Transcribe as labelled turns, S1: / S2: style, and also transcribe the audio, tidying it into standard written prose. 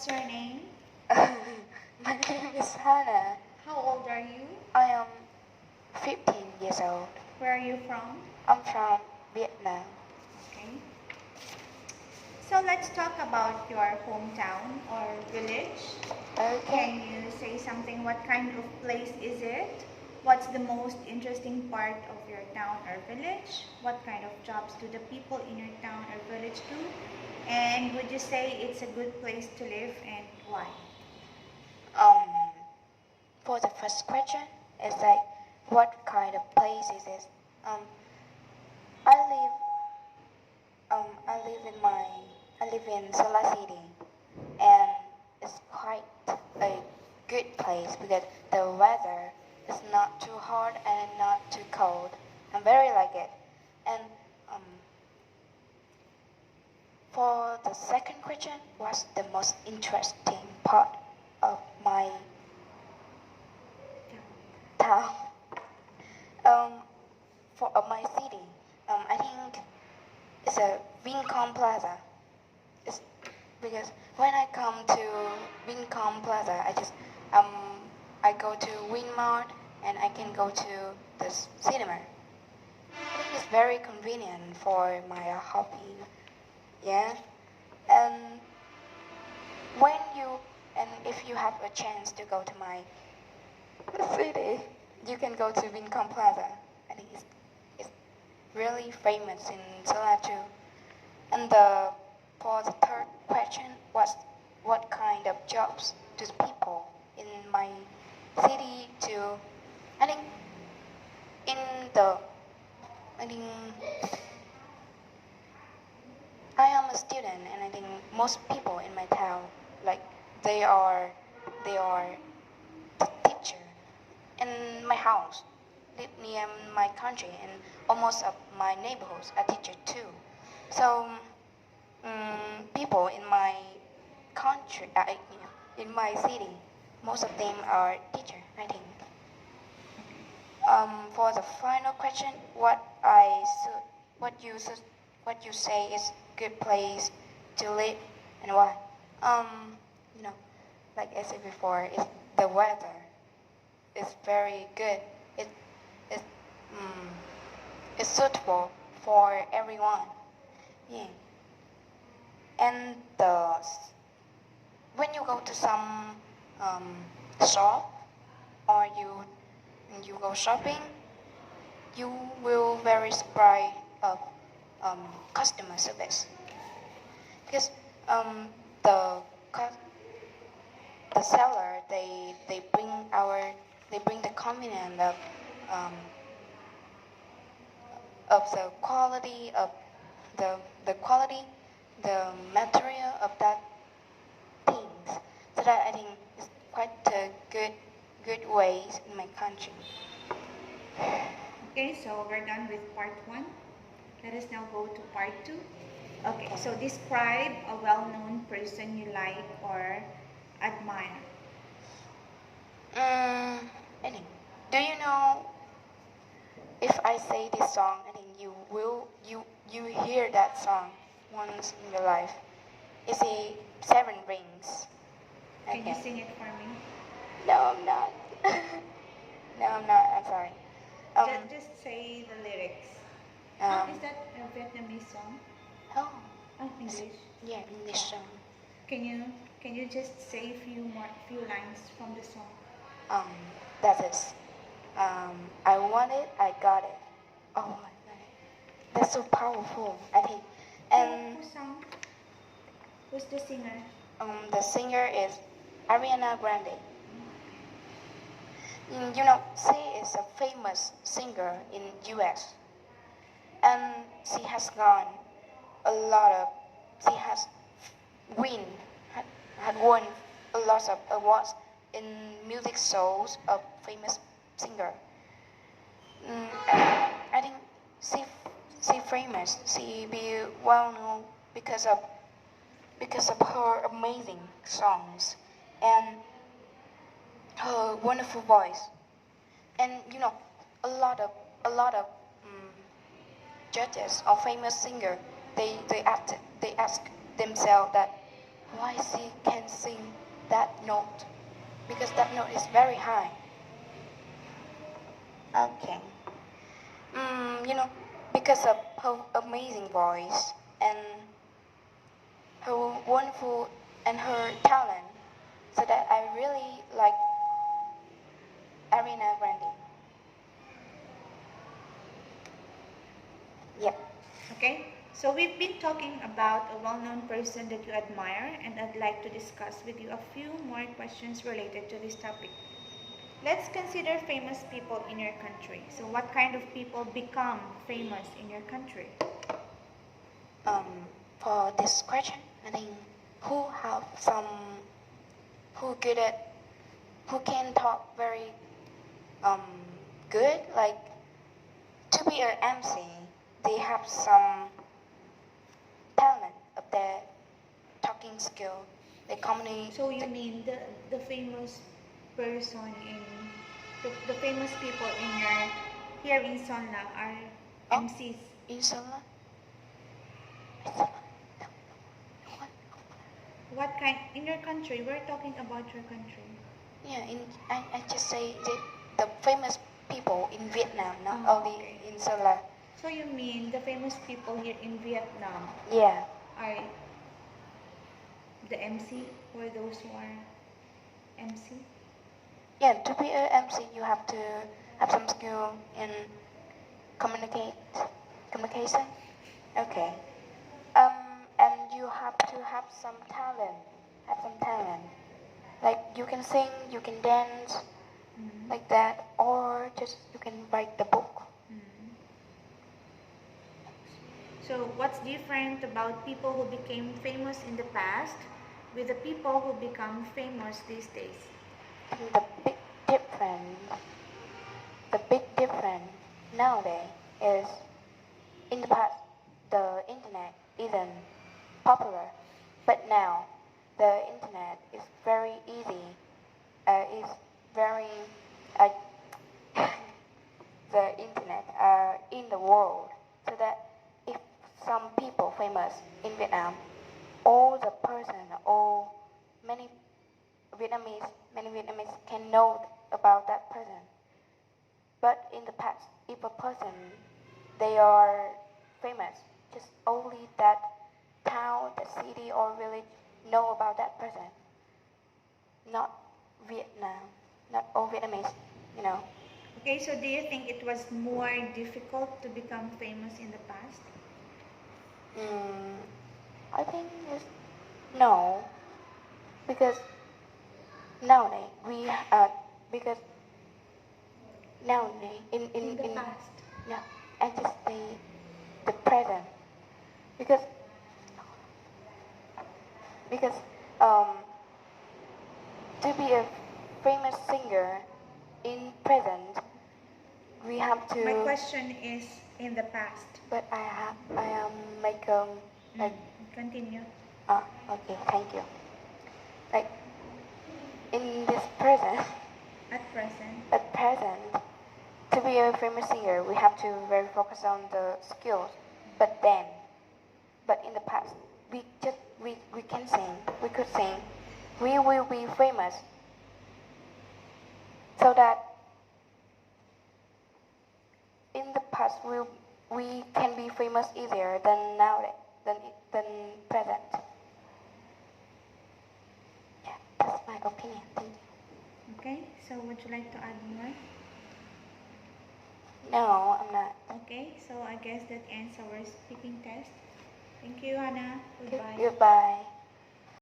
S1: What's your name?
S2: My name is Hannah.
S1: How old are you?
S2: I am 15 years old.
S1: Where are you from?
S2: I'm from Vietnam.
S1: Okay. So let's talk about your hometown or village.
S2: Okay.
S1: Can you say something? What kind of place is it? What's the most interesting part of your town or village? What kind of jobs do the people in your town or village do? And would you say it's a good place to live and why?
S2: For the first question, it's like, what kind of place is it? I live, I live in Solar City, and it's quite a good place because the weather is not too hot and not too cold. I very like it. And for the second question, what's the most interesting part of my town? For my city, I think it's a Vincom Plaza. It's because when I come to Vincom Plaza, I go to Winmart and I can go to the cinema. I think it's very convenient for my hobby. Yeah, and if you have a chance to go to my city, you can go to Vincom Plaza. I think it's really famous in Seoul too. And for the third question, what kind of jobs do the people in my city do? I think in the I think I am a student, and I think most people in my town, like they are the teacher. In my house, live near my country, and almost of my neighborhoods are teacher too. So people in my country, in my city, most of them are teacher, I think. For the final question, what you say is good place to live and why? You know, like I said before, the weather is very good. It it's suitable for everyone. Yeah. And when you go to some shop or you go shopping, you will very surprised of customer service because the the seller they bring the convenience of the quality of the quality, the material of that things. So that I think is quite a good ways in my country.
S1: Okay, so we're done with part 1. Let us now go to part 2. Okay, so describe a well-known person you like or admire.
S2: I think. Do you know? If I say this song, I think you hear that song once in your life. It's a Seven Rings.
S1: Can you sing it for me?
S2: No, I'm not. No, I'm not. I'm sorry.
S1: Just say the lyrics. Is that a Vietnamese song?
S2: Oh,
S1: English.
S2: Yeah, English song.
S1: Can you just say a few lines from the song?
S2: That is. I want it, I got it. Oh my God, that's so powerful. I think. And
S1: who sang? Who's the singer?
S2: The singer is Ariana Grande. You know, she is a famous singer in U.S. and she has gone a lot of. She has had won a lot of awards in music shows of famous singer. And I think she famous. She be well known because of her amazing songs and her wonderful voice. And you know, a lot of judges or famous singer they ask themselves that why she can sing that note, because that note is very high. Okay. You know, because of her amazing voice and her wonderful and her talent, so that I really like Ariana Grande. Yep.
S1: Okay, so we've been talking about a well-known person that you admire, and I'd like to discuss with you a few more questions related to this topic. Let's consider famous people in your country. So what kind of people become famous in your country?
S2: For this question, I think who have some, who good at, who can talk very good, like to be an MC, they have some talent of their talking skill, their comedy.
S1: So you mean the famous person in the famous people in your here in Sonla are MCs?
S2: In Sala?
S1: What kind in your country? We're talking about your country.
S2: Yeah, I just say the famous people in Vietnam, not only
S1: okay.
S2: in Sala.
S1: So you mean the famous people here in Vietnam
S2: Yeah.
S1: are the MC or those who are MC?
S2: Yeah, to be an MC, you have to have some skill in communication. Okay. And you have to have some talent. Have some talent. Like you can sing, you can dance, like that, or just you can write the book.
S1: So what's different about people who became famous in the past with the people who become famous these days?
S2: The big difference nowadays is, in the past the internet isn't popular, but now the internet is very easy. Is very the internet in the world, so that if some people famous in Vietnam, all the person, all many Vietnamese can know about that person. But in the past, if a person they are famous, just only that town, the city or village know about that person. Not Vietnam, not all Vietnamese, you know.
S1: Okay, so do you think it was more difficult to become famous in the past?
S2: I think it's no, because nowadays because nowadays
S1: In the past.
S2: no, I just say the present, because to be a famous singer in present, we have to.
S1: My question is in the past.
S2: But I am like
S1: Continue.
S2: Okay, thank you. Like in this present,
S1: At present.
S2: to be a famous singer, we have to very focus on the skills. But in the past, we can sing, we could sing, we will be famous, so that in the past we can be famous easier than nowadays, than present. Yeah, that's my opinion. Thank you.
S1: Okay, so would you like to add more?
S2: No, I'm not.
S1: Okay, so I guess that ends our speaking test. Thank you, Hannah. Goodbye.
S2: Goodbye.